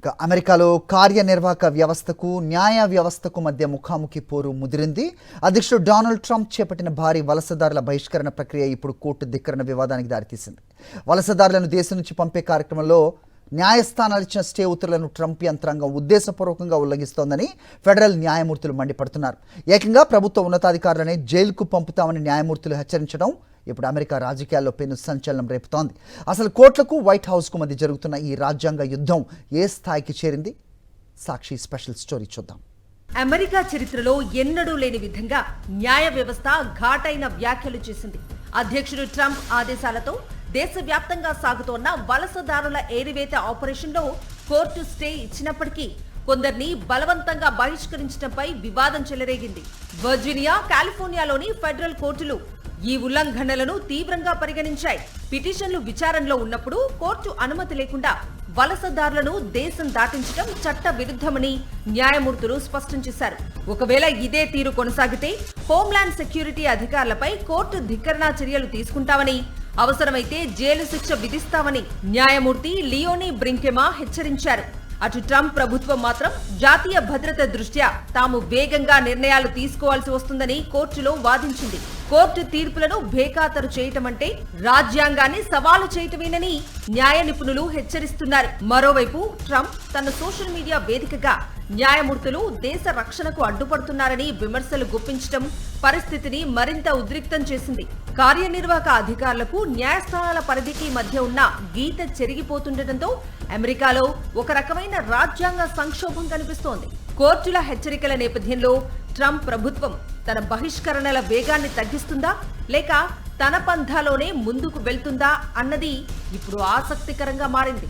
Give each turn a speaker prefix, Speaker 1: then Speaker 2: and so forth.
Speaker 1: ఇక అమెరికాలో కార్యనిర్వాహక వ్యవస్థకు న్యాయ వ్యవస్థకు మధ్య ముఖాముఖి పోరు ముదిరింది. అధ్యక్షుడు డొనాల్డ్ ట్రంప్ చేపట్టిన భారీ వలసదారుల బహిష్కరణ ప్రక్రియ ఇప్పుడు కోర్టు ధిక్కరణ వివాదానికి దారితీసింది. వలసదారులను దేశం నుంచి పంపే కార్యక్రమంలో న్యాయస్థానాలు ఇచ్చిన స్టే ఉత్తర్వులను ట్రంప్ యంత్రాంగం ఉద్దేశపూర్వకంగా ఉల్లంఘిస్తోందని ఫెడరల్ న్యాయమూర్తులు మండిపడుతున్నారు. ఏకంగా ప్రభుత్వ ఉన్నతాధికారులనే జైలుకు పంపుతామని న్యాయమూర్తులు హెచ్చరించడం ఇప్పుడు అమెరికా రాజకీయాల్లో పెను సంచలనం రేపుతోంది. అసలు కోర్టులకు వైట్ హౌస్కు మధ్య జరుగుతున్న ఈ రాజ్యాంగ యుద్ధం ఏ స్థాయికి చేరింది? సాక్షి స్పెషల్ స్టోరీ చూద్దాం.
Speaker 2: అమెరికా చరిత్రలో ఎన్నడూ లేని విధంగా న్యాయ వ్యవస్థ ఘాటైన వ్యాఖ్యలు చేసింది. అధ్యక్షుడు ట్రంప్ ఆదేశాలతో దేశవ్యాప్తంగా సాగుతోన్న వలసదారుల ఏరివేత ఆపరేషన్లో కోర్టు స్టే ఇచ్చినప్పటికీ కొందరిని బలవంతంగా బహిష్కరించడంపై వివాదం చెలరేగింది. వర్జీనియా, కాలిఫోర్నియాలోని ఫెడరల్ కోర్టులు ఈ ఉల్లంఘనలను తీవ్రంగా పరిగణించాయి. పిటిషన్లు విచారణలో ఉన్నప్పుడు కోర్టు అనుమతి లేకుండా వలసదారులను దేశం దాటించడం చట్ట విరుద్ధమని న్యాయమూర్తులు స్పష్టం చేశారు. ఒకవేళ ఇదే తీరు కొనసాగితే హోంల్యాండ్ సెక్యూరిటీ అధికారులపై కోర్టు ధిక్కరణ చర్యలు తీసుకుంటామని, అవసరమైతే జైలు శిక్ష విధిస్తామని న్యాయమూర్తి లియోనీ బ్రింకెమా హెచ్చరించారు. అటు ట్రంప్ ప్రభుత్వం మాత్రం జాతీయ భద్రత దృష్ట్యా తాము వేగంగా నిర్ణయాలు తీసుకోవాల్సి వస్తుందని కోర్టులో వాదించింది. కోర్టు తీర్పులను బేఖాతరు చేయటమంటే రాజ్యాంగాన్ని సవాలు చేయటమేనని న్యాయ నిపుణులు హెచ్చరిస్తున్నారు. మరోవైపు ట్రంప్ తన సోషల్ మీడియా వేదికగా న్యాయమూర్తులు దేశ రక్షణకు అడ్డుపడుతున్నారని విమర్శలు గుప్పించడం పరిస్థితిని మరింత ఉద్రిక్తం చేసింది. కార్యనిర్వాహక అధికారులకు న్యాయస్థానాల పరిధికి మధ్య ఉన్న గీత చెరిగిపోతుండటంతో అమెరికాలో ఒక రకమైన రాజ్యాంగ సంక్షోభం కనిపిస్తోంది. కోర్టుల హెచ్చరికల నేపథ్యంలో ట్రంప్ ప్రభుత్వం తన బహిష్కరణల వేగాన్ని తగ్గిస్తుందా లేక తన పంథాలోనే ముందుకు వెళ్తుందా అన్నది ఇప్పుడు ఆసక్తికరంగా మారింది.